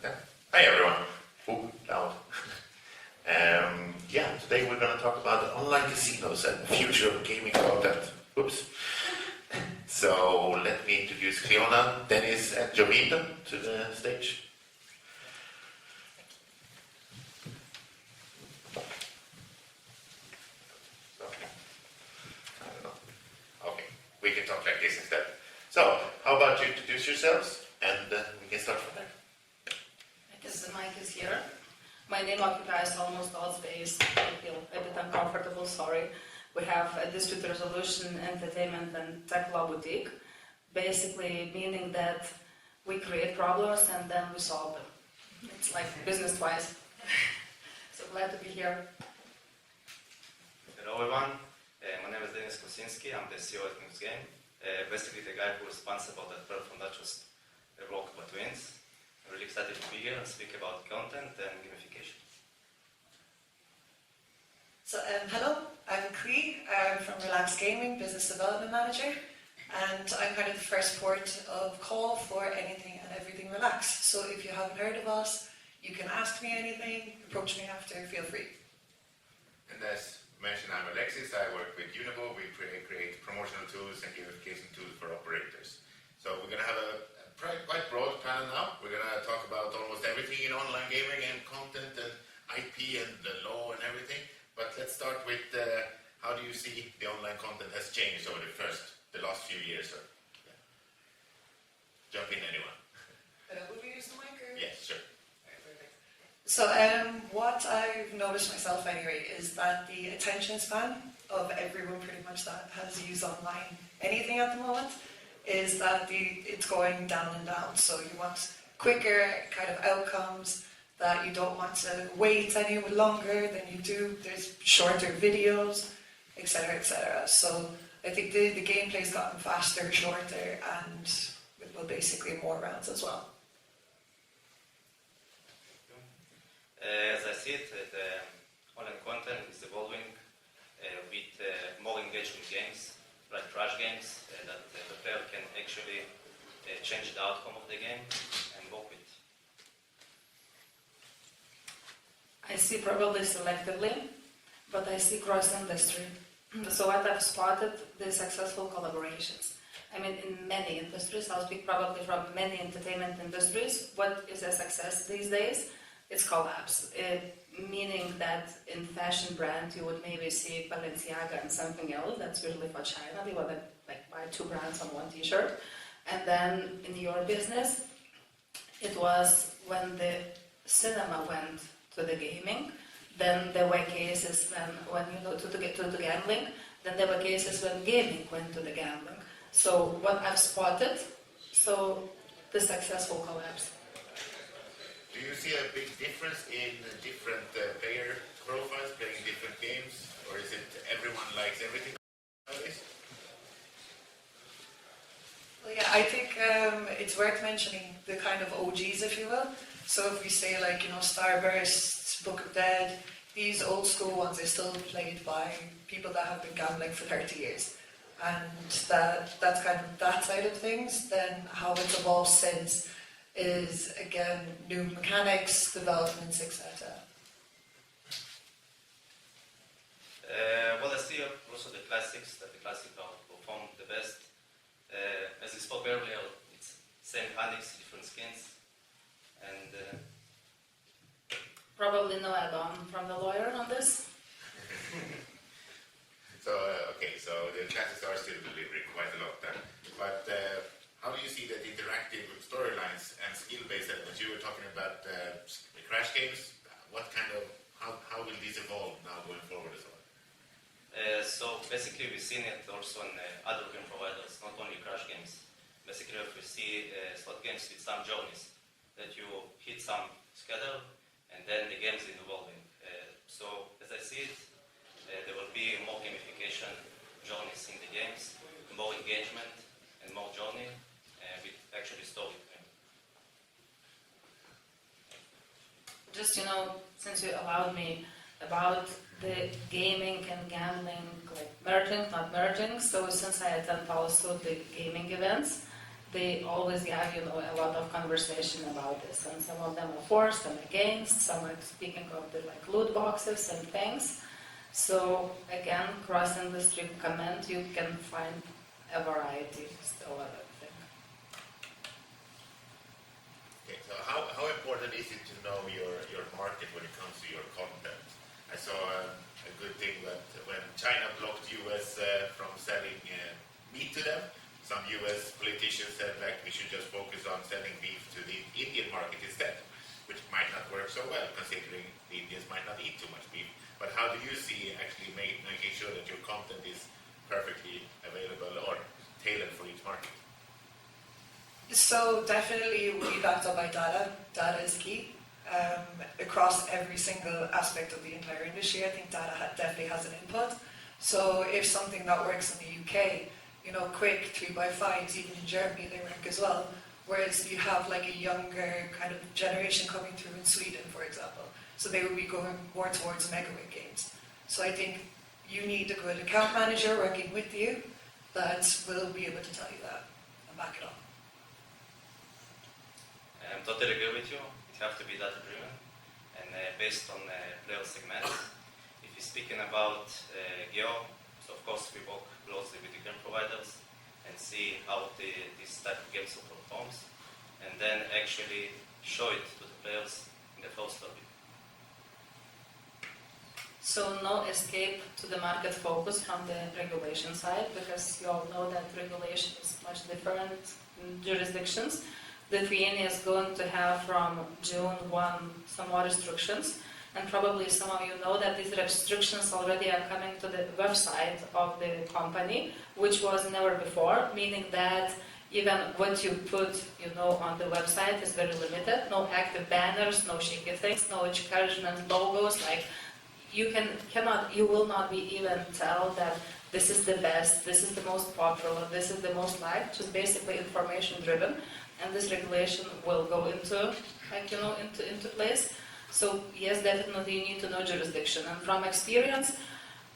Yeah. Hi everyone. Ooh, loud. Today we're going to talk about online casinos and future of gaming content. Oops. So let me introduce Cleona, Dennis, and Jovita to the stage. I don't know. Okay, we can talk like this instead. So, how about you introduce yourselves, and we can start from there. Because the mic is here. My name occupies almost all space. I feel a bit uncomfortable, sorry. We have a dispute resolution, entertainment, and tech law boutique. Basically meaning that we create problems and then we solve them. It's like business-wise. So glad to be here. Hello everyone, my name is Dennis Kosinski, I'm the CEO at News Game. Basically the guy who is responsible that platform that just broke by twins. I'm really excited to be here and speak about content and gamification. So hello, I'm Cree, I'm from Relax Gaming, Business Development Manager, and I'm kind of the first port of call for anything and everything Relax. So if you haven't heard of us, you can ask me anything, approach me after, feel free. And as mentioned, I'm Alexis. I work with Univo. We create promotional tools and gamification tools for operators. So we're going to have a quite broad panel now. We're going to talk about almost everything in online gaming and content and IP and the law and everything. But let's start with how do you see the online content has changed over the last few years? Or, yeah. Jump in, anyone. Will we use the mic? Or? Yes, sure. So what I've noticed myself anyway is that the attention span of everyone pretty much that has used online anything at the moment is that it's going down and down. So you want quicker kind of outcomes, that you don't want to wait any longer than you do. There's shorter videos, etc., etc. So I think the gameplay's gotten faster, shorter, and well, basically more rounds as well. As I see it, the online content is evolving with more engagement games, like crash games, that the player can actually change the outcome of the game and work with. I see probably selectively, but I see cross-industry. So what I've spotted, the successful collaborations. I mean, in many industries, I'll speak probably from many entertainment industries, what is a success these days? It's collabs, meaning that in fashion brand you would maybe see Balenciaga and something else, that's usually for China, they would like buy two brands on one t-shirt. And then in your business, it was when the cinema went to the gaming, then there were cases when you know to the gambling, then there were cases when gaming went to the gambling. So what I've spotted, so the successful collabs. Do you see a big difference in different player profiles playing different games, or is it everyone likes everything nowadays? Well, yeah, I think it's worth mentioning the kind of OGs, if you will. So if we say like, Starburst, Book of Dead, these old school ones are still played by people that have been gambling for 30 years. And that's kind of that side of things. Then how it's evolved since is, again, new mechanics, developments, etc. Well, I see also the classics, that the classics are perform the best. As we spoke earlier, it's same mechanics, different skins. And Probably no add-on from the lawyer on this. So the chances are still delivering quite a lot then. But how do you see that interactive storylines and skill-based elements? You were talking about the crash games. How will these evolve now going forward as well? So basically we've seen it also in other game providers, not only crash games. Basically if we see slot games with some journeys, that you hit some schedule and then the game is evolving. So as I see it, there will be more gamification journeys in the games, more engagement and more journey with actually story. Just, since you allowed me about the gaming and gambling, like merging, not merging, so since I attend also the gaming events, they always have, a lot of conversation about this, and some of them are for, some against, some are speaking of the loot boxes and things. So again, cross-industry comment, you can find a variety still, I think. Okay, so how important is it to know your market when it comes to your content? I saw a good thing that when China blocked US from selling meat to them, some US politicians said we should just focus on selling beef to the Indian market instead, which might not work so well considering the Indians might not eat too much beef. But how do you see actually making sure that your content is perfectly available or tailored for each market? So definitely we backed up by data. Data is key. Across every single aspect of the entire industry, I think data definitely has an input. So if something that works in the UK, quick 3x5s, even in Germany they rank as well. Whereas you have a younger kind of generation coming through in Sweden, for example. So they will be going more towards megaweight games. So I think you need a good account manager working with you that will be able to tell you that and back it up. I totally agree with you. It has to be data-driven and based on player segments. If you're speaking about geo, so of course we work closely with the game providers and see how this type of game performs, and then actually show it to the players in the first lobby. So no escape to the market focus from the regulation side, because you all know that regulation is much different in jurisdictions. Lithuania is going to have from June 1 some more restrictions, and probably some of you know that these restrictions already are coming to the website of the company, which was never before, meaning that even what you put, on the website is very limited. No active banners, no shaky things, no encouragement logos. You will not be even tell that this is the best, this is the most popular, this is the most liked. Just basically information driven, and this regulation will go into place. So yes, definitely you need to know jurisdiction. And from experience,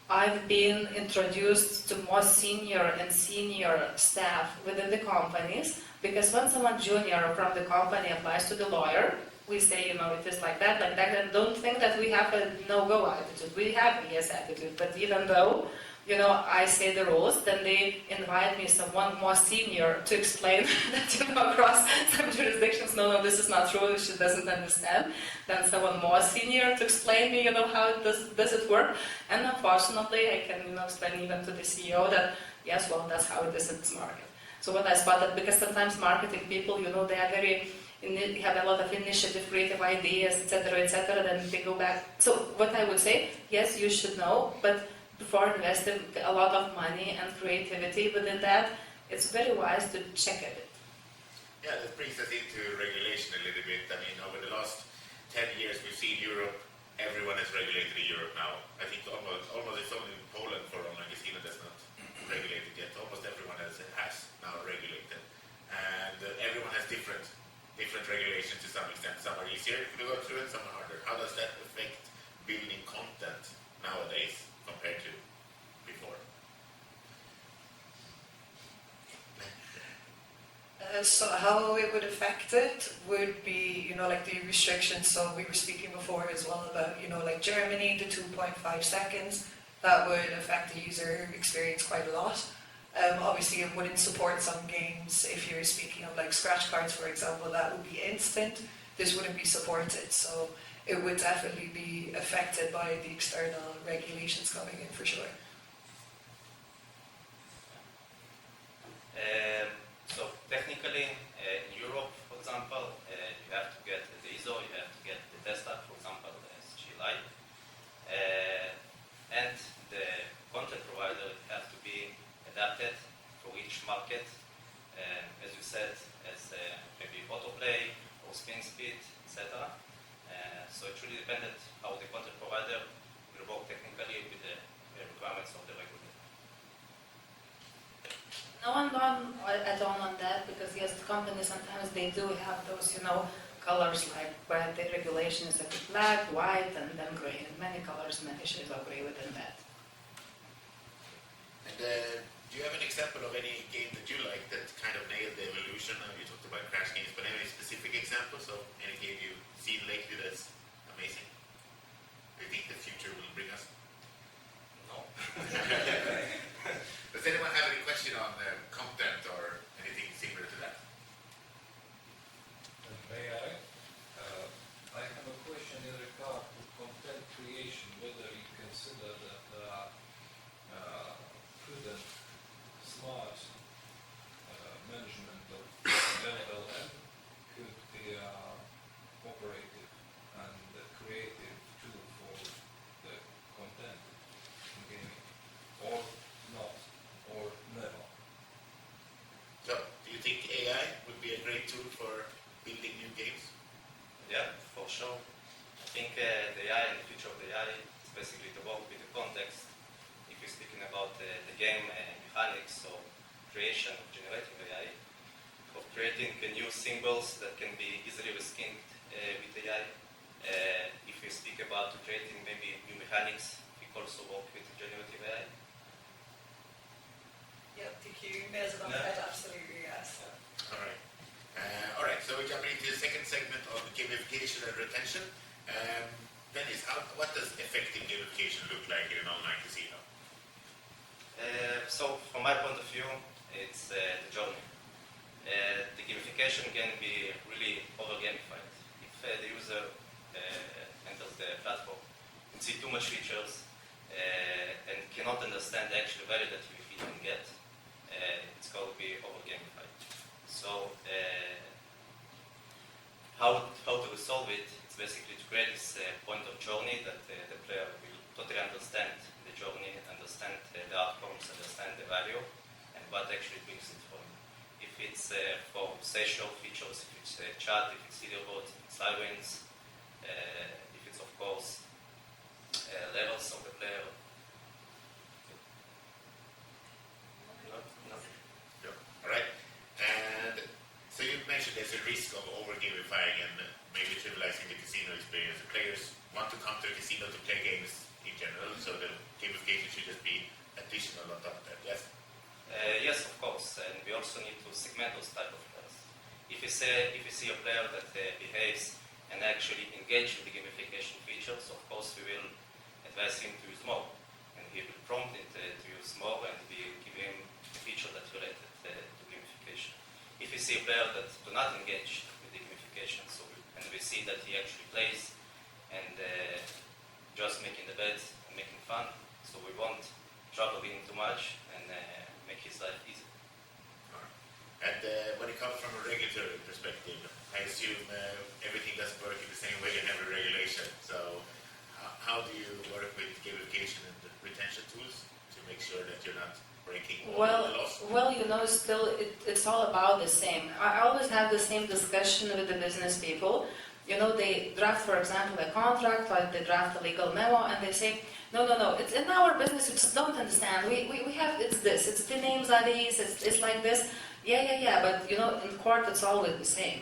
I've been introduced to more senior and senior staff within the companies, because when someone junior from the company applies to the lawyer, we say, it is like that, and don't think that we have a no-go attitude. We have a yes attitude, but even though, I say the rules, then they invite me someone more senior to explain that, across some jurisdictions, no, this is not true, she doesn't understand. Then someone more senior to explain me, how does it work. And unfortunately, I can, explain even to the CEO that, yes, well, that's how it is in this market. So what I spotted, because sometimes marketing people, they are very, have a lot of initiative, creative ideas, etc., then they go back. So what I would say, yes, you should know, but before investing a lot of money and creativity within that, it's very wise to check it. Yeah, that brings us into regulation a little bit. I mean, over the last 10 years, we've seen Europe, everyone is regulated in Europe now. I think almost it's only Poland for online casino that's not regulated yet. Almost everyone else has now regulated. And everyone has different regulations to some extent. Some are easier to go through and some are harder. How does that affect building content nowadays compared to before? So how it would affect it would be, the restrictions. So we were speaking before as well about, Germany, the 2.5 seconds. That would affect the user experience quite a lot. Obviously, it wouldn't support some games. If you're speaking of scratch cards, for example, that would be instant. This wouldn't be supported. So it would definitely be affected by the external regulations coming in for sure. So technically, in Europe, for example, you have to get the ISO, you have to get the test app, for example, the SG Lite, and the content provider have to be adapted for each market, as you said, as maybe autoplay or spin speed, etc. So it really depended how the content provider will work technically with the requirements of the regulator. No one add on that, because yes, the companies sometimes they do have those, colors where the regulation is black, white, and then gray, and many colors, many shades of gray within that. And do Do you have an example of any game that you like that kind of nailed the evolution? I know you talked about crash games, but any specific examples of any game you've seen lately that's amazing? Do you think the future will bring us? No. Does anyone have any question on content or anything similar to that? May I? I have a question in regard to content creation, whether you consider that prudent, smart management of LLM could be operative and a creative tool for the content in gaming, or not, or never. So, do you think AI would be a great tool for building new games? Yeah, for sure. I think the AI and the future of the AI is basically to work with the context. If you're speaking about the game mechanics or creation of generative AI, of creating new symbols that can be easily reskinned with AI. If we speak about creating maybe new mechanics, we also work with generative AI. Yeah, thank you. Nailed it on the head, absolutely, yes. All right, so we're jumping into the second segment of gamification and retention. Dennis, what does effective gamification look like in an online casino? So, from my point of view, it's the journey. The gamification can be really over-gamified. If the user enters the platform and see too much features and cannot understand the actual value that he can get, it's going to be over-gamified. So, how to resolve it? It's basically to create this point of journey that the player will totally understand the journey, understand the outcomes, understand the value, and what actually brings it for him. If it's for social features, if it's chat, if it's leaderboards, if it's sirens, if it's of course levels of the player. No. All right, and so you mentioned there's a risk of over-gamifying and maybe trivializing the casino experience. The players want to come to a casino to play games in general, so the gamification should just be additional on top of that, yes? Yes, of course, and we also need to segment those type of players. If you see a player that behaves and actually engage with the gamification features, of course we will advise him to use more, and he will prompt it to use more, and we give him a feature that's related to gamification. If you see a player that do not engage with the gamification, and we see that he actually plays and just making the bets and making fun, so we won't trouble him too much and make his life easy. And when it comes from a regulatory perspective, I assume everything doesn't work in the same way in every regulation. So how do you work with gamification and retention tools to make sure that you're not breaking all the laws? Well, still it's all about the same. I always have the same discussion with the business people. They draft, for example, a contract, or they draft a legal memo, and they say, no, it's in our business, you just don't understand. We have, it's this, it's the names are these, it's like this. Yeah, but in court it's always the same.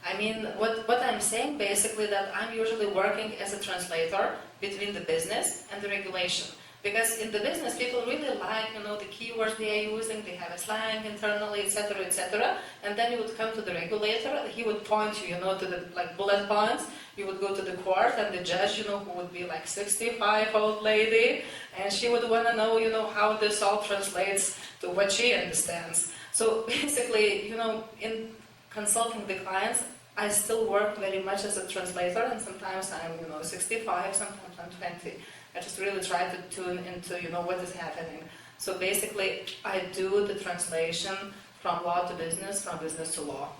I mean, what I'm saying basically that I'm usually working as a translator between the business and the regulation. Because in the business, people really like, the keywords they are using, they have a slang internally, etc. And then you would come to the regulator, he would point you, to the bullet points. You would go to the court, and the judge, who would be 65-old lady, and she would want to know, how this all translates to what she understands. So basically, in consulting the clients, I still work very much as a translator, and sometimes I'm, 65, sometimes I'm 20. I just really try to tune into, what is happening. So basically, I do the translation from law to business, from business to law.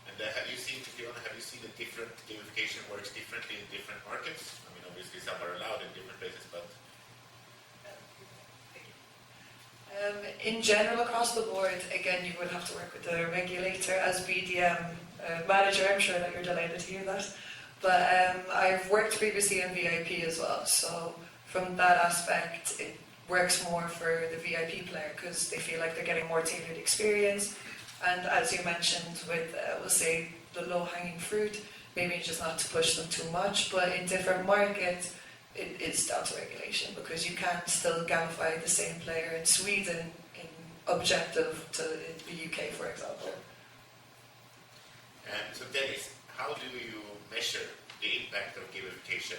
And have you seen that different gamification works differently in different markets? I mean, obviously some are allowed in different places, but... In general, across the board, again, you would have to work with the regulator as BDM manager. I'm sure that you're delighted to hear that. But I've worked previously in VIP as well, so from that aspect, it works more for the VIP player because they feel like they're getting more tailored experience. And as you mentioned with, we'll say, the low-hanging fruit, maybe just not to push them too much, but in different markets, it is down to regulation, because you can't still gamify the same player in Sweden in objective to the UK, for example. And so Dennis, how do you measure the impact of gamification,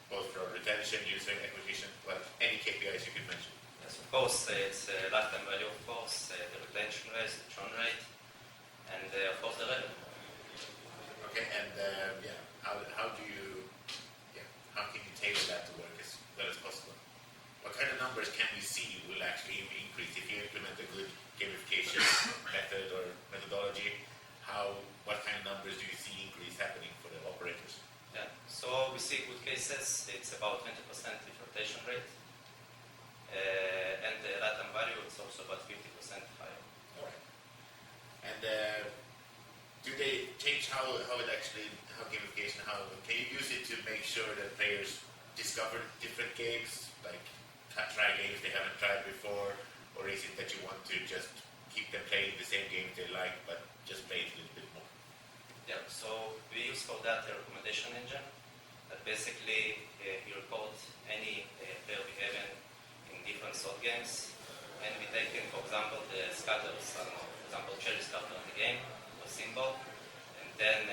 both for retention, user acquisition, any KPIs you could mention? Yes, of course, it's lifetime value, of course, the retention rate, the churn rate, and of course the revenue. Okay, and how do you, how can you tailor that to work as well as possible? What kind of numbers can we see will actually increase if you implement a good gamification method or methodology? What kind of numbers do you see increase happening for the operators? Yeah, so we see good cases, it's about 20% rotation rate, and the lifetime value is also about 50% higher. All right. And do they change how gamification, can you use it to make sure that players discover different games, like try games they haven't tried before, or is it that you want to just keep them playing the same games they like, but just play it a little bit more? Yeah, so we use for that a recommendation engine that basically you record any player behavior in different slot games, and we take in, for example, the scatters, for example, cherry scatter in the game, or symbol, and then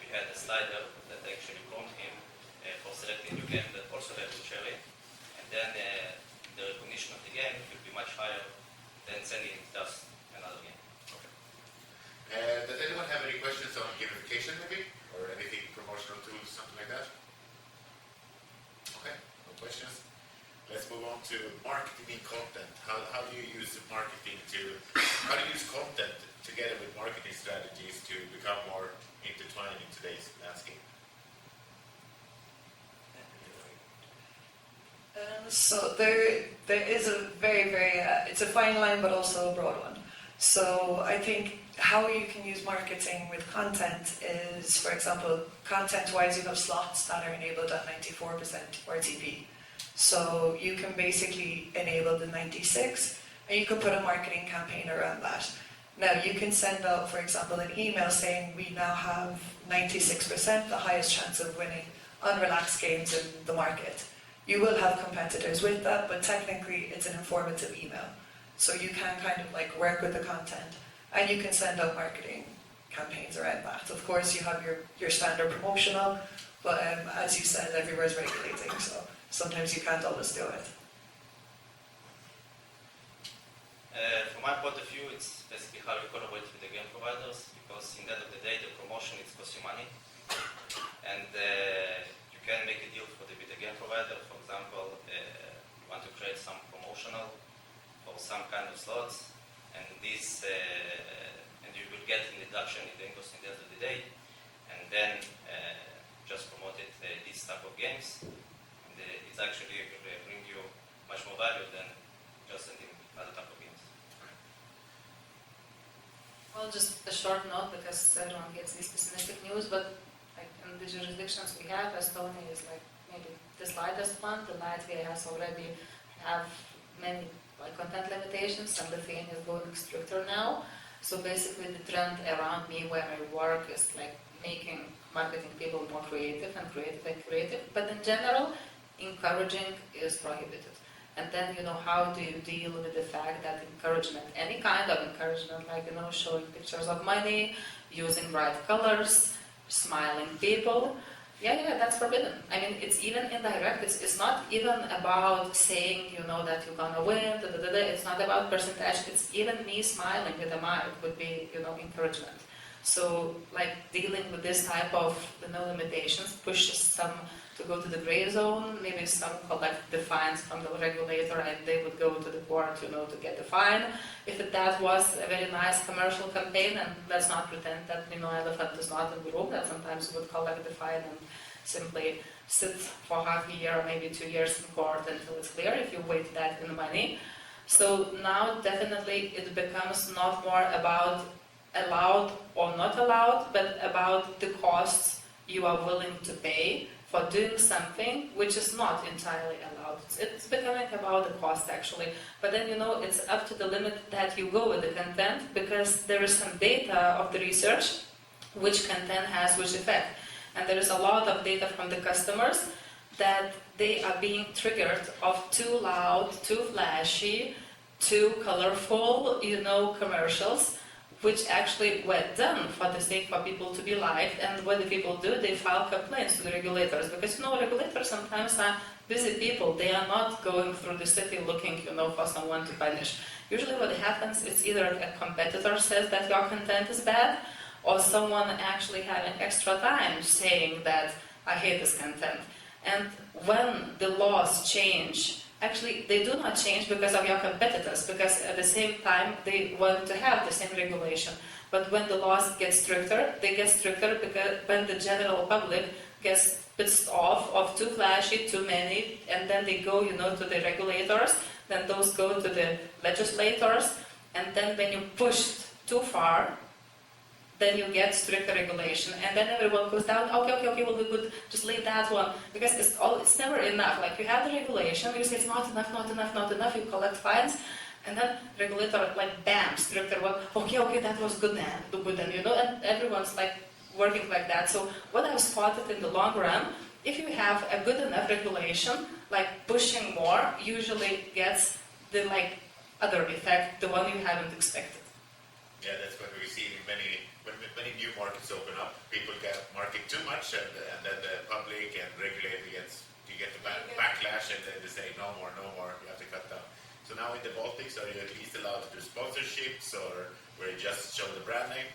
we had a slider that actually prompt him for selecting a new game that also has a cherry, and then the recognition of the game will be much higher than sending just another game. Does anyone have any questions on gamification maybe? Or anything, promotional tools, something like that? Okay, no questions. Let's move on to marketing and content. How do you use how do you use content together with marketing strategies to become more intertwined in today's landscape? So there is a very, it's a fine line, but also a broad one. So I think how you can use marketing with content is, for example, content-wise, you have slots that are enabled at 94% RTP. So you can basically enable the 96, and you can put a marketing campaign around that. Now, you can send out, for example, an email saying we now have 96%, the highest chance of winning unrelaxed games in the market. You will have competitors with that, but technically it's an informative email. So you can kind of like work with the content, and you can send out marketing campaigns around that. Of course, you have your standard promotional, but as you said, everywhere's regulating, so sometimes you can't always do it. From my point of view, it's basically how you collaborate with the game providers, because in the end of the day, the promotion is costs you money, and you can make a deal with the game provider. For example, you want to create some promotional for some kind of slots, and this, and you will get an deduction in the industry in the end of the day, and then just promote it these type of games, and it's actually will bring you much more value than just sending other type of games. Well, just a short note, because everyone gets this pessimistic news, but like in the jurisdictions we have, Estonia is like maybe the slightest one. The Latvia has already have many like content limitations, and Lithuania is going stricter now. So basically the trend around me where I work is like making marketing people more creative and creative, but in general, encouraging is prohibited. And then, how do you deal with the fact that encouragement, any kind of encouragement, like, showing pictures of money, using bright colors, smiling people, that's forbidden. I mean, it's even indirect. It's not even about saying, that you're gonna win, It's not about percentage. It's even me smiling with a mic would be, encouragement. So, like, dealing with this type of, limitations pushes some to go to the gray zone. Maybe some collect the fines from the regulator, and they would go to the court, to get the fine. If that was a very nice commercial campaign, and let's not pretend that, elephant is not in the room, that sometimes you would collect the fine and simply sit for half a year or maybe 2 years in court until it's clear if you wait that in money. So now definitely it becomes not more about allowed or not allowed, but about the costs you are willing to pay for doing something which is not entirely allowed. It's becoming about the cost actually, but then it's up to the limit that you go with the content, because there is some data of the research which content has which effect, and there is a lot of data from the customers, that they are being triggered of too loud, too flashy, too colorful, commercials, which actually were done for the sake for people to be liked. And what the people do, they file complaints to the regulators, because regulators sometimes are busy people. They are not going through the city looking, for someone to punish. Usually what happens is either a competitor says that your content is bad, or someone actually having extra time saying that I hate this content. And when the laws change, actually they do not change because of your competitors, because at the same time they want to have the same regulation. But when the laws get stricter, they get stricter because when the general public gets pissed off of too flashy, too many, and then they go, to the regulators, then those go to the legislators, and then when you push too far, then you get stricter regulation, and then everyone goes down, okay, well, we could just leave that one, because it's never enough. Like, you have the regulation, you say it's not enough, you collect fines, and then regulator, bam, stricter one, okay, that was good then, and everyone's working like that. So what I've spotted in the long run, if you have a good enough regulation, pushing more usually gets the other effect, the one you haven't expected. Yeah, that's what we see in many new markets open up. People market too much, and then the public and regulator you get the backlash, and then they say no more, you have to cut down. So now in the Baltics, are you at least allowed to do sponsorships, or where you just show the brand name?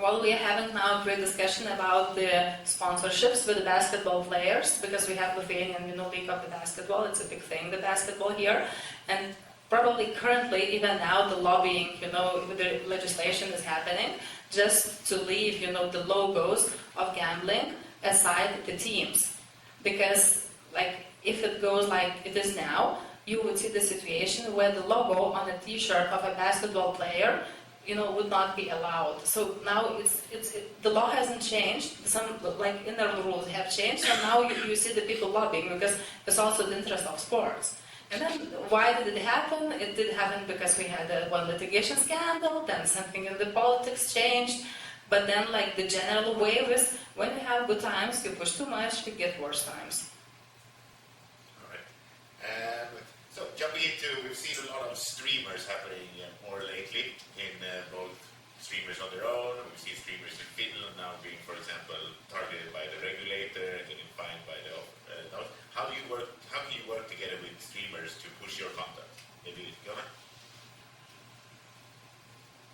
Well, we are having now a great discussion about the sponsorships with the basketball players, because we have Lithuanian League of the basketball. It's a big thing, the basketball here. And probably currently, even now, the lobbying, with the legislation is happening, just to leave, the logos of gambling aside the teams. Because, if it goes like it is now, you would see the situation where the logo on a t-shirt of a basketball player would not be allowed. So now the law hasn't changed. Some inner rules have changed. So now you see the people lobbying, because it's also the interest of sports. And then why did it happen? It did happen because we had one litigation scandal. Then something in the politics changed. But then the general wave is when you have good times, you push too much, you get worse times. All right. So jumping into, we've seen a lot of streamers happening more lately, in both streamers on their own. We've seen streamers in Finland now being, for example, targeted by the regulator and getting fined by the those. How can you work together with streamers to push your content? Maybe Jonna?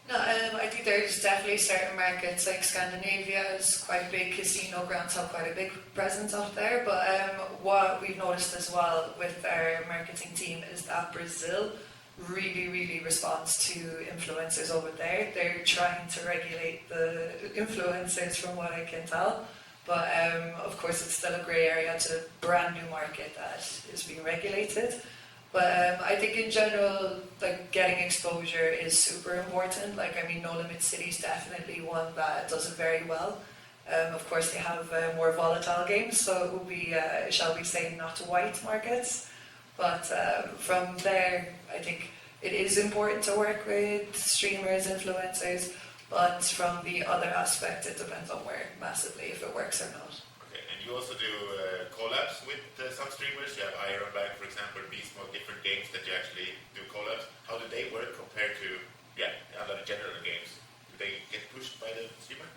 No, I think there's definitely certain markets, like Scandinavia is quite big, casino grounds have quite a big presence up there, but what we've noticed as well with our marketing team is that Brazil really responds to influencers over there. They're trying to regulate the influencers from what I can tell, but of course it's still a grey area. It's a brand new market that is being regulated. But I think in general, getting exposure is super important. No Limit City is definitely one that does it very well. Of course, they have more volatile games, so it will be, shall we say, not white markets. But from there, I think it is important to work with streamers, influencers, but from the other aspect, it depends on where massively, if it works or not. Okay, and you also do collabs with some streamers. You have Ironback, for example, Beast Mode, different games that you actually do collabs. How do they work compared to other general games? Do they get pushed by the streamer?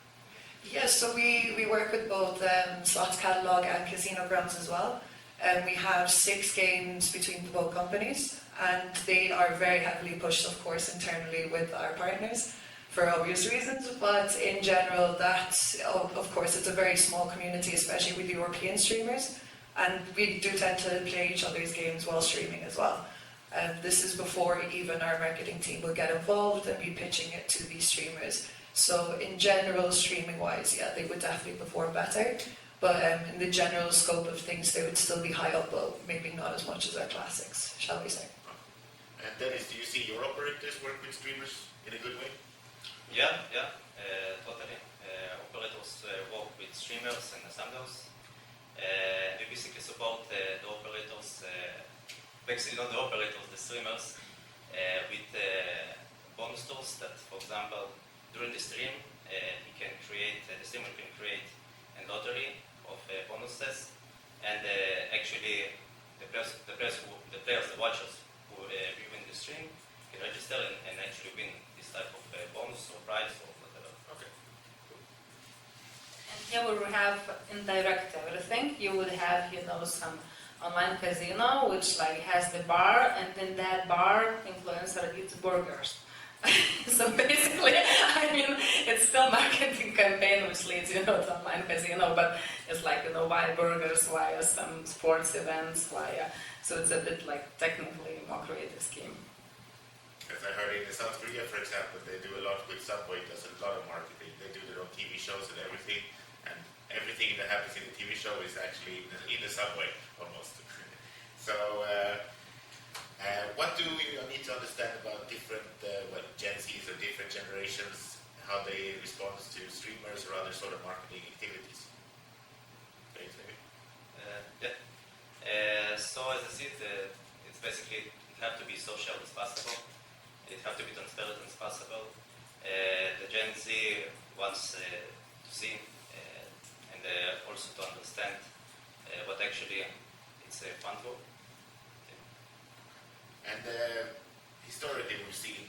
Yes, so we work with both Slots Catalog and Casino Grounds as well. We have 6 games between both companies, and they are very heavily pushed, of course, internally with our partners for obvious reasons. But in general, of course, it's a very small community, especially with European streamers, and we do tend to play each other's games while streaming as well. This is before even our marketing team will get involved and be pitching it to these streamers. So in general, streaming-wise, they would definitely perform better. But in the general scope of things, they would still be high up, but maybe not as much as our classics, shall we say. And Dennis, do you see your operators work with streamers in a good way? Yeah, totally. Operators work with streamers and assemblers. We basically support the operators, basically not the operators, the streamers, with bonus tools that, for example, during the stream, the streamer can create a lottery of bonus bonuses, and actually the players, the watchers who viewing the stream can register and actually win this type of bonus or prize or whatever. Okay. And here we will have indirect everything. You would have, some online casino, which has the bar, and in that bar, influencer eats burgers. So basically, it's still marketing campaign which leads, to online casino, but it's why burgers, why some sports events, so it's a bit technically more creative scheme. As I heard in South Korea, for example, they do a lot with Subway, does a lot of marketing. They do their own TV shows and everything that happens in the TV show is actually in the Subway, almost. So, what do you need to understand about different Gen Zs or different generations, how they respond to streamers or other sort of marketing activities? Please, maybe. So as I said, it's basically it have to be social as possible. It have to be transparent as possible. The Gen Z wants to see and also to understand what actually it's fun for. And historically, we've seen,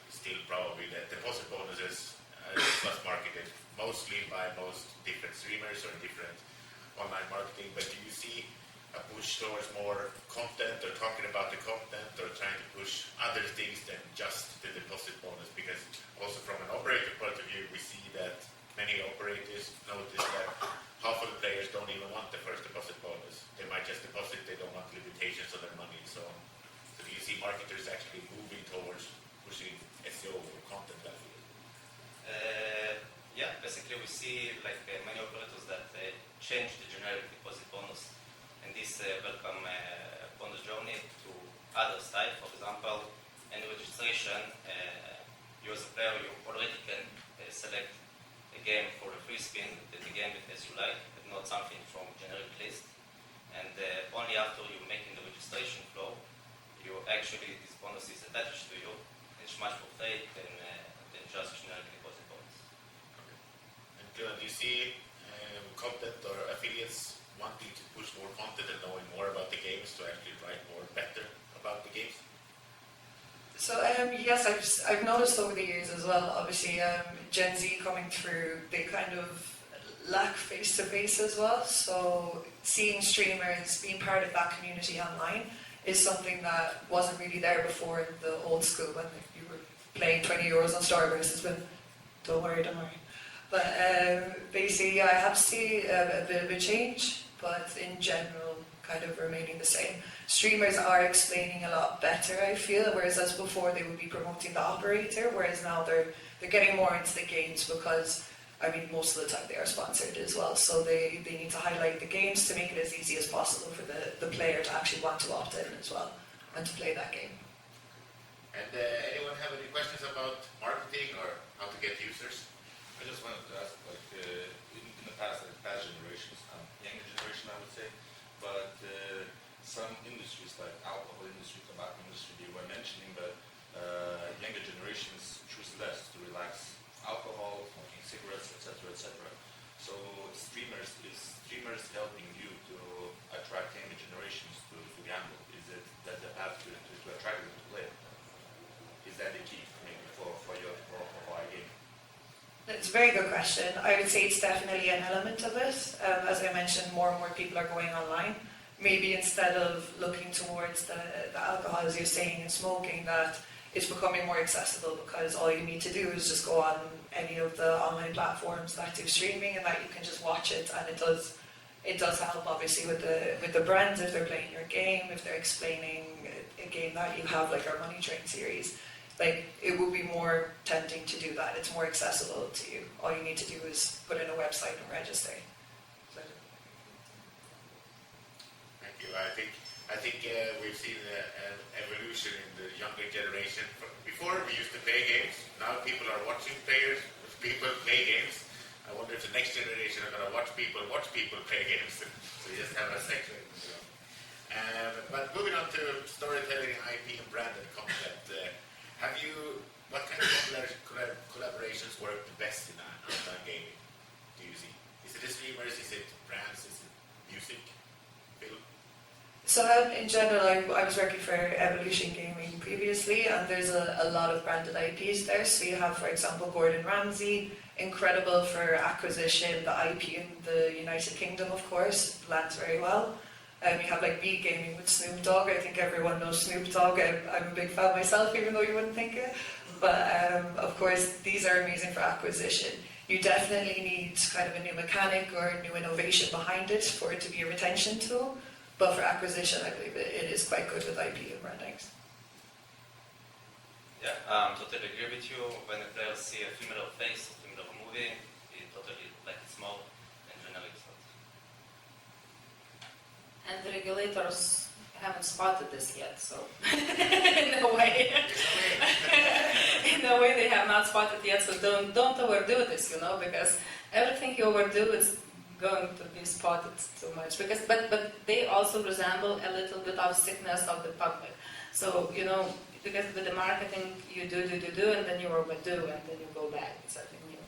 still probably that deposit bonuses was marketed mostly by most different streamers or different online marketing. But do you see a push towards more content or talking about the content or trying to push other things than just the deposit bonus? Because also from an operator point of view, we see that many operators notice that half of the players don't even want the first deposit bonus. They might just deposit, they don't want limitations on their money and so on. So do you see marketers actually moving towards pushing SEO or content value? Yeah, basically we see many operators that change the generic deposit bonus, and this welcome bonus journey to other type. For example, in registration, you as a player, you already can select a game for a free spin, the game as you like, but not something from generic list. And only after you making the registration flow, you actually, this bonus is attached to you. It's much more paid than just generic deposit bonus. Okay. And do you see content or affiliates wanting to push more content and knowing more about the games to actually write more better about the games? So yes, I've noticed over the years as well, obviously Gen Z coming through, they kind of lack face-to-face as well, so seeing streamers, being part of that community online is something that wasn't really there before in the old school when you were playing €20 on Starburst. It's been, don't worry. But basically, I have to see a bit of a change, but in general, kind of remaining the same. Streamers are explaining a lot better, I feel, whereas as before they would be promoting the operator, whereas now they're getting more into the games because, most of the time they are sponsored as well, so they need to highlight the games to make it as easy as possible for the player to actually want to opt in as well and to play that game. And anyone have any questions about marketing or how to get users? I just wanted to ask, in the past generations, younger generation, I would say, but some industries like alcohol industry, tobacco industry, they were mentioning that younger generations choose less to relax alcohol, smoking cigarettes, etc., etc. So streamers helping you to attract younger generations to gamble? Is it that the path to attract them to play? Is that the key maybe for our game? It's a very good question. I would say it's definitely an element of it. As I mentioned, more and more people are going online. Maybe instead of looking towards the alcohol, as you're saying, and smoking, that it's becoming more accessible because all you need to do is just go on any of the online platforms that do streaming and that you can just watch it, and it does help obviously with the brands if they're playing your game, if they're explaining a game that you have like our Money Train series. It would be more tempting to do that. It's more accessible to you. All you need to do is put in a website and register. Thank you. I think we've seen an evolution in the younger generation. Before we used to play games. Now people are watching people play games. I wonder if the next generation are going to watch people play games. So you just have a section. But moving on to storytelling, IP, and branded content. What kind of collaborations work the best in online gaming? Do you see? Is it the streamers? Is it brands? Is it So in general, I was working for Evolution Gaming previously, and there's a lot of branded IPs there. So you have, for example, Gordon Ramsay, incredible for acquisition. The IP in the United Kingdom, of course, lands very well. You have like Beat Gaming with Snoop Dogg. I think everyone knows Snoop Dogg. I'm a big fan myself, even though you wouldn't think it. But of course, these are amazing for acquisition. You definitely need kind of a new mechanic or a new innovation behind it for it to be a retention tool. But for acquisition, I believe it is quite good with IP and brandings. Yeah, totally agree with you. When the players see a familiar face, a familiar movie, it totally like it's more and generic. And the regulators haven't spotted this yet, so in a way, in a way they have not spotted yet. So don't overdo this, because everything you overdo is going to be spotted too much. Because but they also resemble a little bit of sickness of the public. So because with the marketing you do, and then you overdo, and then you go back with something new.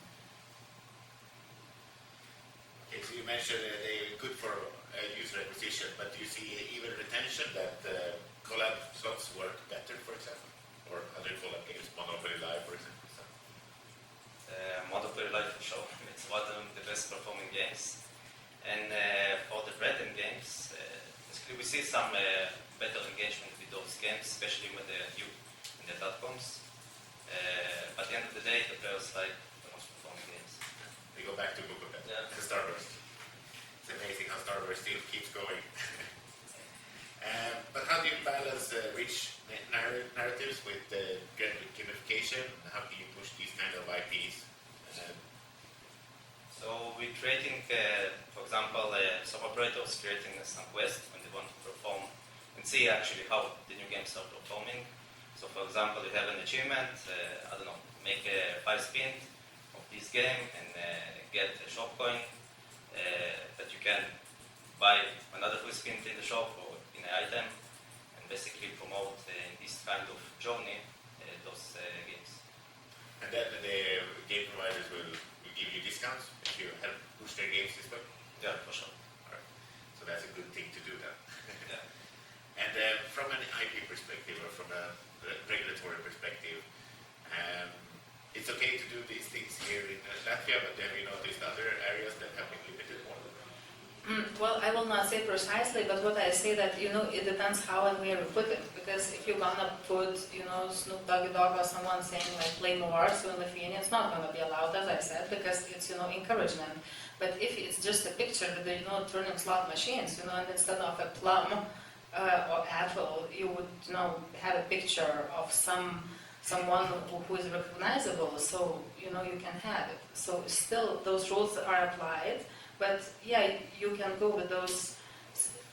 Okay, so you mentioned they're good for user acquisition, but do you see even retention that collab slots work better, for example, or other collab games, Monopoly Live, for example? Monopoly Live for sure. It's one of the best performing games. And for the bread-in games, basically we see some better engagement with those games, especially with the new in the .coms. At the end of the day, the players like the most performing games. We go back to Google then, Yeah. the Starburst. It's amazing how Starburst still keeps going. But how do you balance rich narratives with gamification? How can you push these kind of IPs? So we're creating, for example, some operators creating some quest when they want to perform and see actually how the new games are performing. So for example, you have an achievement, make a 5 spin of this game and get a shop coin that you can buy another 3 spin in the shop or in an item and basically promote this kind of journey, those games. And then the game providers will give you discounts if you help push their games this way? Yeah, for sure. All right. So that's a good thing to do then. Yeah. And from an IP perspective or from a regulatory perspective, it's okay to do these things here in Latvia, but have you noticed other areas that have been limited more? Well, I will not say precisely, but what I say that, it depends how and where you put it. Because if you're gonna put, Snoop Doggy Dogg or someone saying like play more, so in Lithuania, it's not gonna be allowed, as I said, because it's, encouragement. But if it's just a picture with the, turning slot machines, and instead of a plum or apple, you would, have a picture of someone who is recognizable, so, you can have it. So still, those rules are applied. But yeah, you can go with those.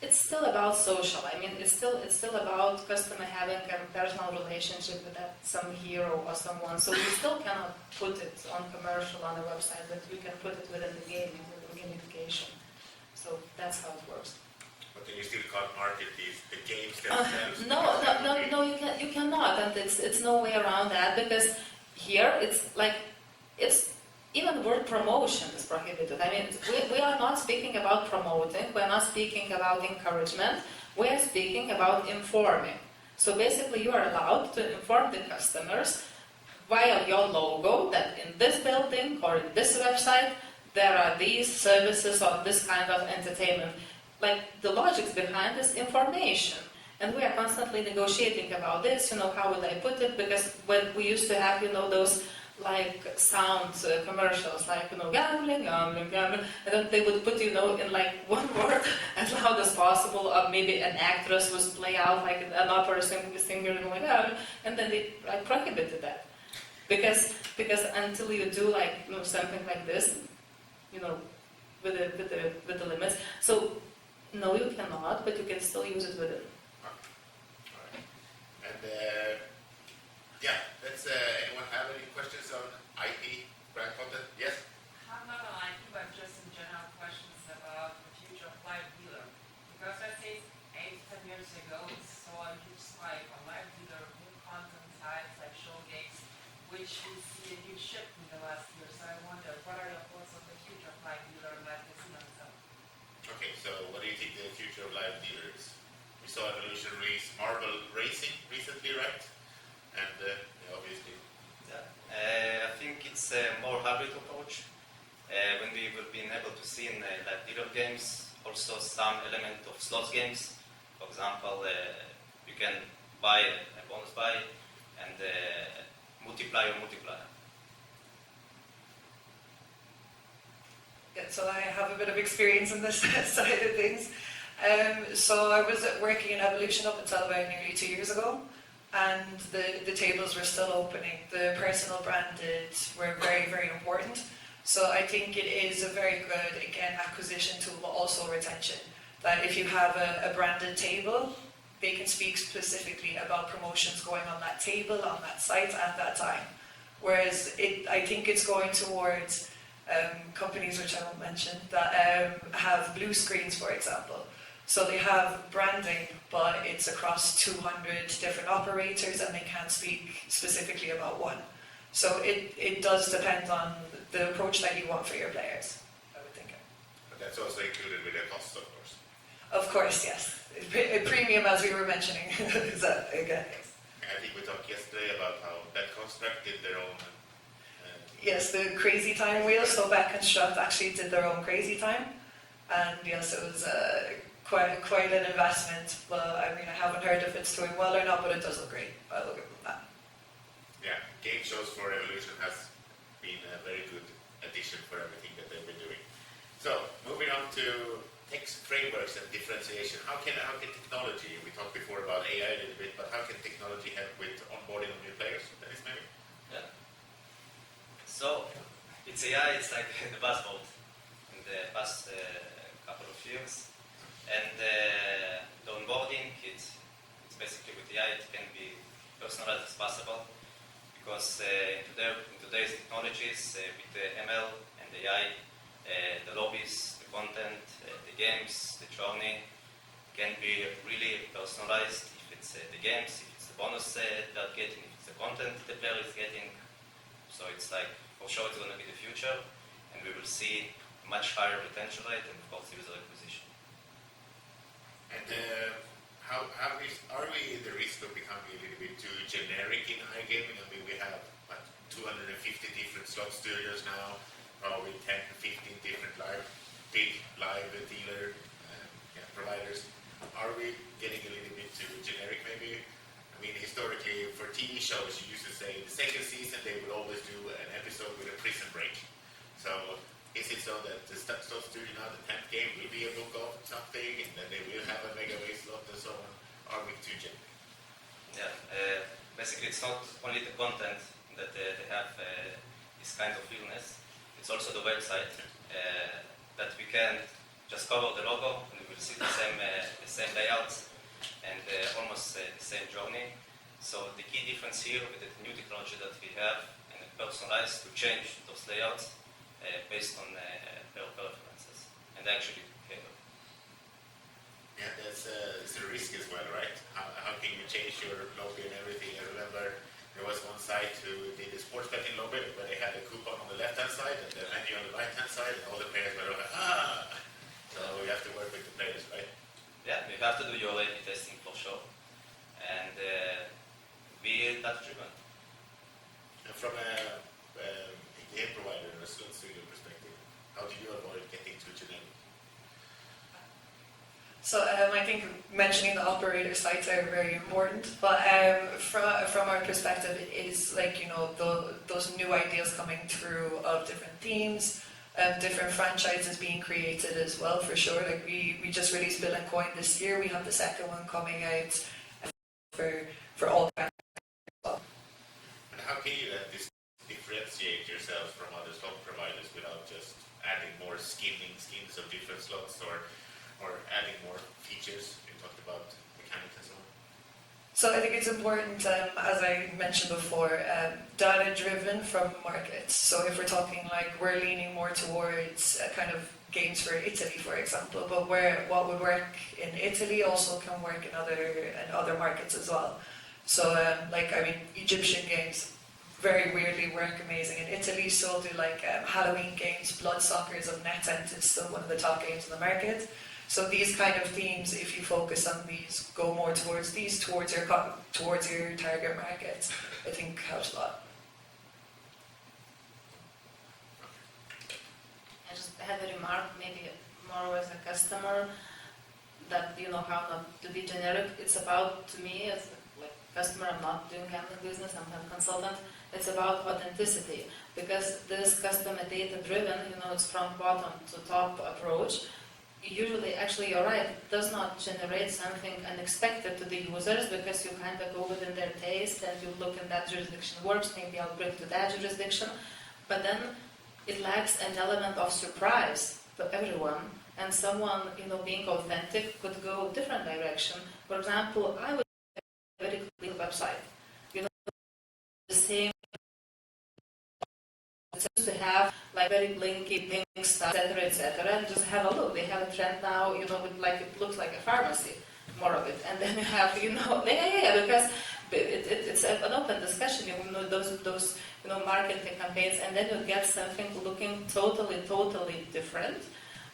It's still about social. I mean, it's still about customer having a personal relationship with some hero or someone. So you still cannot put it on commercial on a website, but you can put it within the gaming, within gamification. So that's how it works. But then you still can't market the games themselves. No, you cannot, and it's no way around that, because here it's even word promotion is prohibited. I mean, we are not speaking about promoting, we're not speaking about encouragement, we're speaking about informing. So basically you are allowed to inform the customers via your logo that in this building or in this website there are these services or this kind of entertainment. Like the logic behind this information. And we are constantly negotiating about this, how will I put it, because when we used to have, those like sound commercials, like, gambling, and then they would put, in like one word as loud as possible, or maybe an actress would play out like an opera singer, and then they like prohibited that. Because until you do like, something like this, with the limits. So, no, you cannot, but you can still use it within. All right. And anyone have any questions on IP, brand content? Yes? Not on IP, but just in general questions about the future of live dealer. Because I say 8-10 years ago, we saw a huge spike on live dealer, new content sites like show games, which we see a huge shift in the last year. So I wonder, what are your thoughts on the future of live dealer and live casino itself? Okay, so what do you think the future of live dealer is? Marble Racing recently, right? And obviously, I think it's a more hybrid approach. When we will be able to see in like dealer games, also some element of slots games. For example, you can buy a bonus buy and multiplier. Yeah, so I have a bit of experience in this side of things. So I was working in Evolution up until about nearly 2 years ago, and the tables were still opening. The personal branded were very, very important. So I think it is a very good, again, acquisition tool, but also retention. That if you have a branded table, they can speak specifically about promotions going on that table, on that site at that time. Whereas I think it's going towards companies, which I won't mention, that have blue screens, for example. So they have branding, but it's across 200 different operators and they can't speak specifically about one. So it does depend on the approach that you want for your players, I would think. but that's also included with the cost, of course. Of course, yes. A premium, as we were mentioning, is that again, yes. I think we talked yesterday about how Bet Construct did their own. Yes, the Crazy Time wheel. So Bet Construct actually did their own Crazy Time, and yes, it was quite an investment. Well, I mean, I haven't heard if it's doing well or not, but it does look great. I will give them that. Yeah, game shows for Evolution has been a very good addition for everything that they've been doing. So moving on to text frameworks and differentiation. How can technology? We talked before about AI a little bit, but how can technology help with onboarding of new players? That is maybe. Yeah. So it's AI. It's like the buzzword in the past couple of years, and the onboarding it's basically with AI. It can be personalized as possible because in today's technologies with the ML and AI, the lobbies, the content, the games, the journey can be really personalized. If it's the games, if it's the bonus they're getting, if it's the content the player is getting. So it's like, for sure it's going to be the future, and we will see much higher retention rate and of course user acquisition. And are we in the risk of becoming a little bit too generic in iGaming? I mean, we have 250 different slot studios now, probably 10 to 15 different big live dealer providers. Are we getting a little bit too generic maybe? I mean, historically, for TV shows, you used to say the second season they would always do an episode with a prison break. So is it so that the slot studio now, the 10th game, will be a book of something, and then they will have a mega way slot and so on? Are we too generic? Yeah, basically it's not only the content that they have this kind of illness, it's also the website that we can just cover the logo and we will see the same layouts and almost the same journey. So the key difference here with the new technology that we have and personalized to change those layouts based on their preferences and actually cater. Yeah, it's a risk as well, right? How can you change your lobby and everything? I remember there was one site who did a sports betting lobby where they had a coupon on the left-hand side and the menu on the right-hand side, and all the players were like, ah! So you have to work with the players, right? Yeah, you have to do your A/B testing for sure, and be data-driven. And from a game provider or a slot studio perspective, how do you avoid getting too generic? So I think mentioning the operator sites are very important, but from our perspective, it is like, you know, those new ideas coming through of different themes, different franchises being created as well, for sure. Like we just released Bill and Coin this year. We have the second one coming out for all kinds as well. And how can you differentiate yourself from other slot providers without just adding more skins of different slots or adding more features? You talked about mechanics and so on. So I think it's important, as I mentioned before, data-driven from markets. So if we're talking like we're leaning more towards kind of games for Italy, for example, but what would work in Italy also can work in other markets as well. So like, I mean, Egyptian games, very weirdly work amazing. In Italy, so do like Halloween games. Blood Suckers of NetEnt is still one of the top games in the market. So these kind of themes, if you focus on these, go more towards these, towards your target market, I think helps a lot. I just had a remark, maybe more as a customer, that how not to be generic. It's about, to me, as like customer, I'm not doing gambling business, I'm a consultant. It's about authenticity, because this customer data driven, it's from bottom to top approach. Usually, actually, you're right, it does not generate something unexpected to the users, because you kind of go within their taste and you look in that jurisdiction works, maybe I'll bring to that jurisdiction, but then it lacks an element of surprise to everyone, and someone, being authentic could go different direction. For example, I would have a very clean website, the same. It seems to have like very blinky pink stuff, etc., and just have a look. They have a trend now, with like it looks like a pharmacy, more of it, and then you have, because it's an open discussion. Those marketing campaigns, and then you get something looking totally different,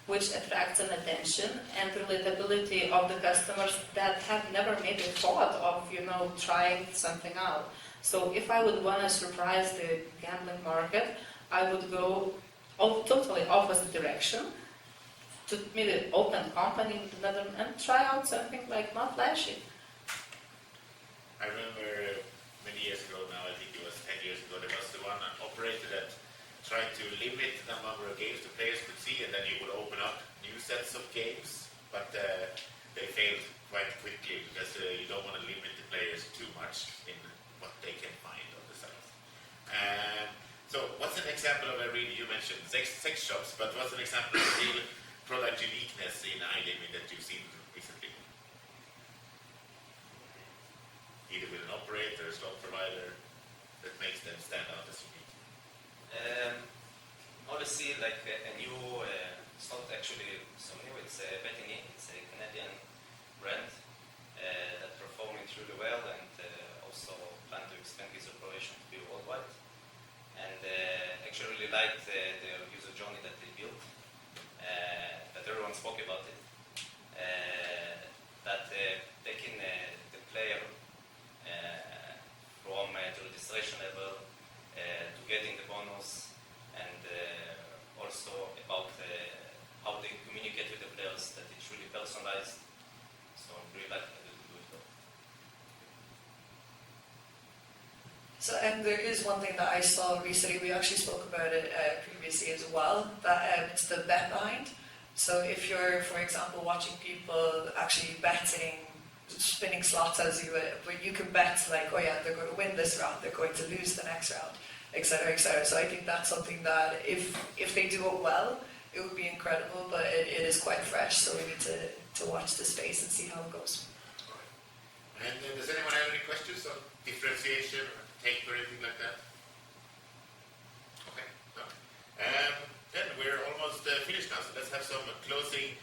which attracts an attention and relatability of the customers that have never maybe thought of trying something out. So if I would want to surprise the gambling market, I would go totally opposite direction to maybe open company and try out something like not flashy. I remember many years ago now, I think it was 10 years ago, there was the one operator that tried to limit the number of games the players could see, and then you would open up new sets of games, but they failed quite quickly because you don't want to limit the players too much in what they can find on the site. So what's an example of you mentioned sex shops, but what's an example of real product uniqueness in iGaming that you've seen recently? Either with an operator, a slot provider, that makes them stand out as unique. Obviously, like a new, it's not actually so new, it's Betting In, it's a Canadian brand that performing really well, and also plan to expand this operation to be worldwide. And actually really liked the user journey that they built, that everyone spoke about it, that taking the player from the registration level to getting the bonus, and also about how they communicate with the players, that it's really personalized. So I'm really like to do it well. So there is one thing that I saw recently, we actually spoke about it previously as well, that it's the bet behind. So if you're, for example, watching people actually betting, spinning slots as you would, but you can bet like, oh yeah, they're going to win this round, they're going to lose the next round, etc., etc. So I think that's something that if they do it well, it would be incredible, but it is quite fresh, so we need to watch the space and see how it goes. And does anyone have any questions on differentiation or take or anything like that? Okay. No. Then we're almost finished now, so let's have some closing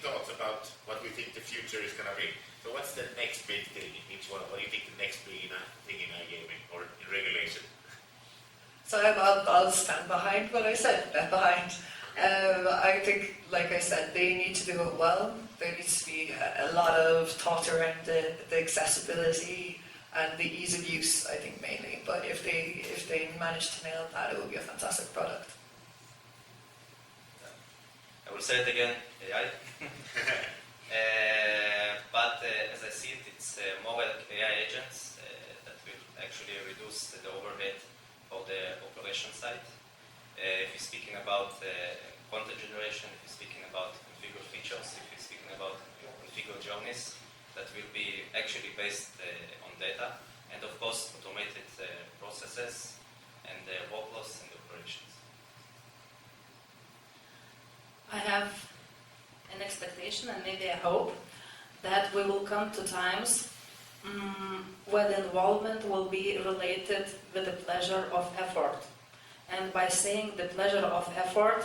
thoughts about what we think the future is going to be. So what's the next big thing in each one? What do you think the next big thing in iGaming or in regulation? So I'll stand behind what I said, behind. I think, like I said, they need to do it well. There needs to be a lot of thought around the accessibility and the ease of use, I think, mainly. But if they manage to nail that, it will be a fantastic product. I will say it again, AI. But as I see it, it's more like AI agents that will actually reduce the overhead for the operation side. If you're speaking about content generation, if you're speaking about configure features, if you're speaking about configure journeys, that will be actually based on data, and of course automated processes and workflows and operations. I have an expectation and maybe a hope that we will come to times where the involvement will be related with the pleasure of effort. And by saying the pleasure of effort,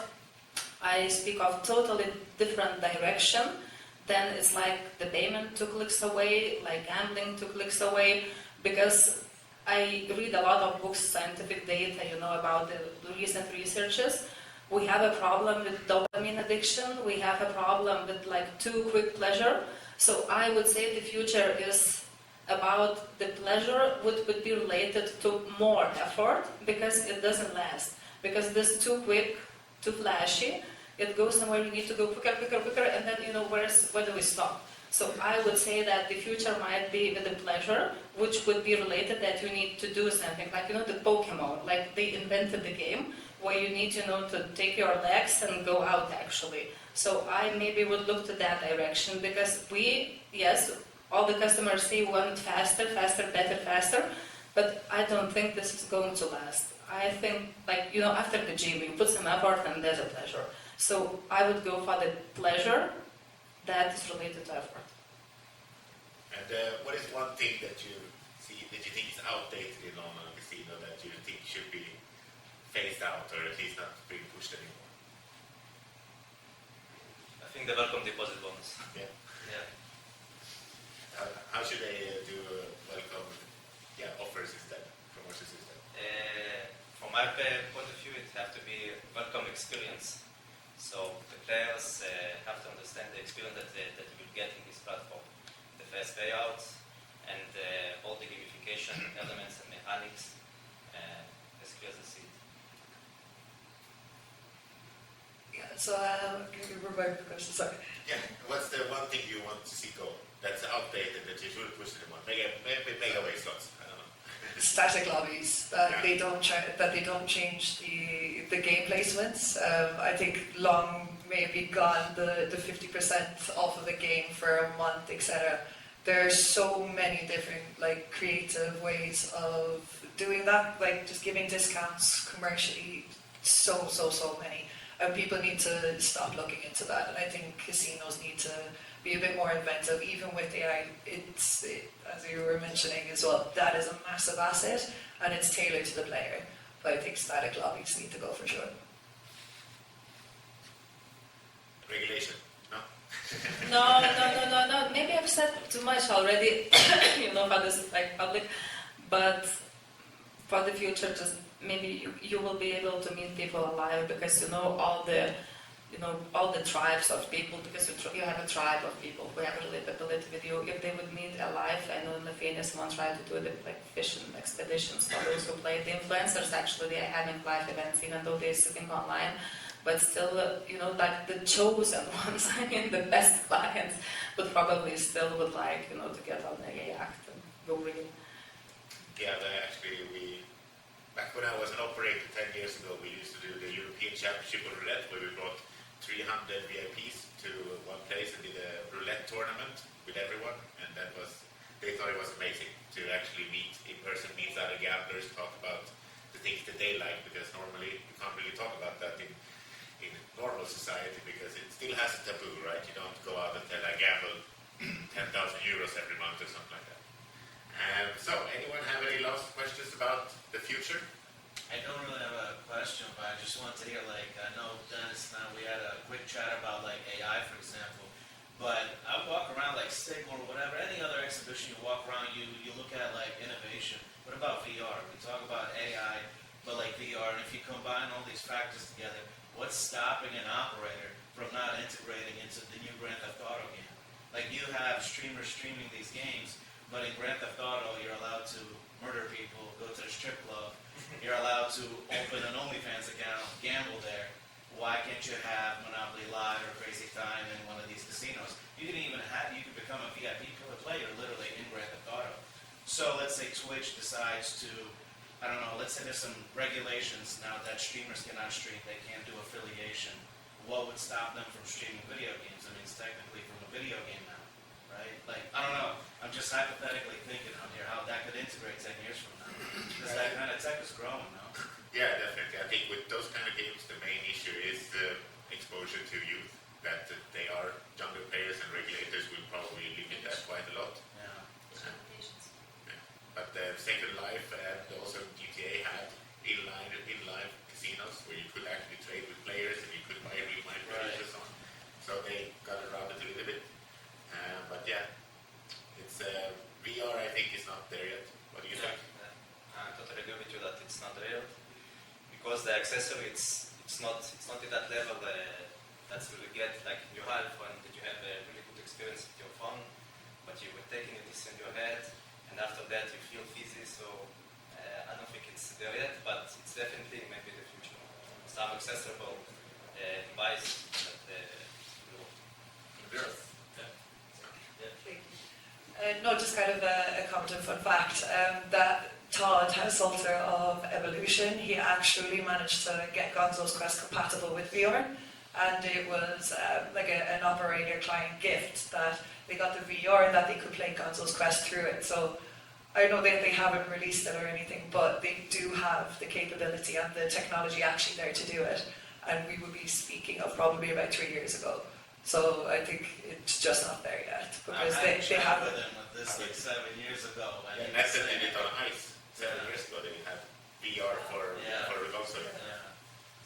I speak of totally different direction. Then it's like the payment 2 clicks away, like gambling 2 clicks away, because I read a lot of books, scientific data, about the recent researches. We have a problem with dopamine addiction. We have a problem with too quick pleasure. So I would say the future is about the pleasure would be related to more effort because it doesn't last. Because this too quick, too flashy, it goes somewhere you need to go quicker, and then where do we stop? So I would say that the future might be with the pleasure, which would be related that you need to do something, the Pokemon, they invented the game where you need to take your legs and go out actually. So I maybe would look to that direction because all the customers say we want faster, better, faster, but I don't think this is going to last. I think after the gym you put some effort and there's a pleasure. So I would go for the pleasure that is related to effort. And what is one thing that you see that you think is outdated in online casino that you think should be phased out or at least not being pushed anymore? I think the welcome deposit bonus. Yeah. Yeah. How should they do welcome offers instead, promotions instead? From my point of view, it have to be welcome experience. So the players have to understand the experience that you will get in this platform. The fast payouts and all the gamification elements and mechanics as clear as I see it. Yeah, so give me a question, sorry. Yeah, what's the one thing you want to see go that's outdated that you should push anymore? Mega away slots. I don't know. Static lobbies that they don't change the game placements. I think long maybe gone the 50% off of the game for a month, etc. There's so many different creative ways of doing that, just giving discounts commercially. So many. People need to stop looking into that, and I think casinos need to be a bit more inventive, even with AI. As you were mentioning as well, that is a massive asset, and it's tailored to the player. But I think static lobbies need to go for sure. Regulation? No? No. Maybe I've said too much already, for this public. But for the future, just maybe you will be able to meet people alive because all the tribes of people, because you have a tribe of people who have relatability with you. If they would meet alive, I know in the famous one tried to do the fishing expeditions for those who play. The influencers actually they are having live events even though they're sitting online. But still, the chosen ones, the best clients would probably still would like, to get on a yacht and go real. Yeah, back when I was an operator 10 years ago, we used to do the European Championship of Roulette, where we brought 300 VIPs to one place and did a roulette tournament with everyone, and they thought it was amazing to actually meet other gamblers, talk about the things that they like, because normally you can't really talk about that in normal society because it still has a taboo, right? You don't go out and tell I gamble 10,000 euros every month or something like that. So, anyone have any last questions about the future? I don't really have a question, but I just wanted to hear, I know Dennis and I, we had a quick chat about, AI, for example, but I walk around, Sigma or whatever, any other exhibition you walk around, you look at, innovation. What about VR? We talk about AI, but, VR, and if you combine all these factors together, what's stopping an operator from not integrating into the new Grand Theft Auto game? You have streamers streaming these games, but in Grand Theft Auto, you're allowed to murder people, go to the strip club, you're allowed to open an OnlyFans account, gamble there. Why can't you have Monopoly Live or Crazy Time in one of these casinos? You can become a VIP player literally in Grand Theft Auto. So let's say Twitch decides to, I don't know, let's say there's some regulations now that streamers cannot stream, they can't do affiliation. What would stop them from streaming video games? I mean, it's technically from a video game now, right? I don't know. I'm just hypothetically thinking out here how that could integrate 10 years from now. Because that kind of tech is growing now. Yeah, definitely. I think with those kind of games, the main issue is the exposure to youth, that they are younger players and regulators will probably limit that quite a lot. Yeah. But Second Life and also GTA had in-live casinos where you could actually trade with players and you could buy real money players and so on. So they while that you have a really good experience with your phone, but you were taking this in your head, and after that you feel fizzy. So I don't think it's there yet, but it's definitely maybe the future. Some accessible device that will Yes. No, just kind of a comment of fun fact. That Todd Householder of Evolution, he actually managed to get Gonzo's Quest compatible with VR, and it was like an operator client gift that they got the VR and that they could play Gonzo's Quest through it. So I know they haven't released it or anything, but they do have the capability and the technology actually there to do it. And we would be speaking of probably about 3 years ago. So I think it's just not there yet because they have with it. them with this like 7 years ago. And Yeah, that's what they did on ice 7 years ago. They had VR for the console. Yeah.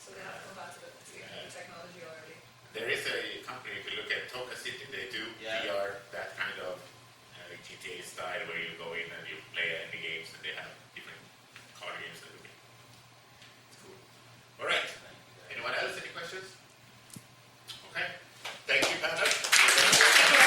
So they have compatibility Yeah. technology already. There is a company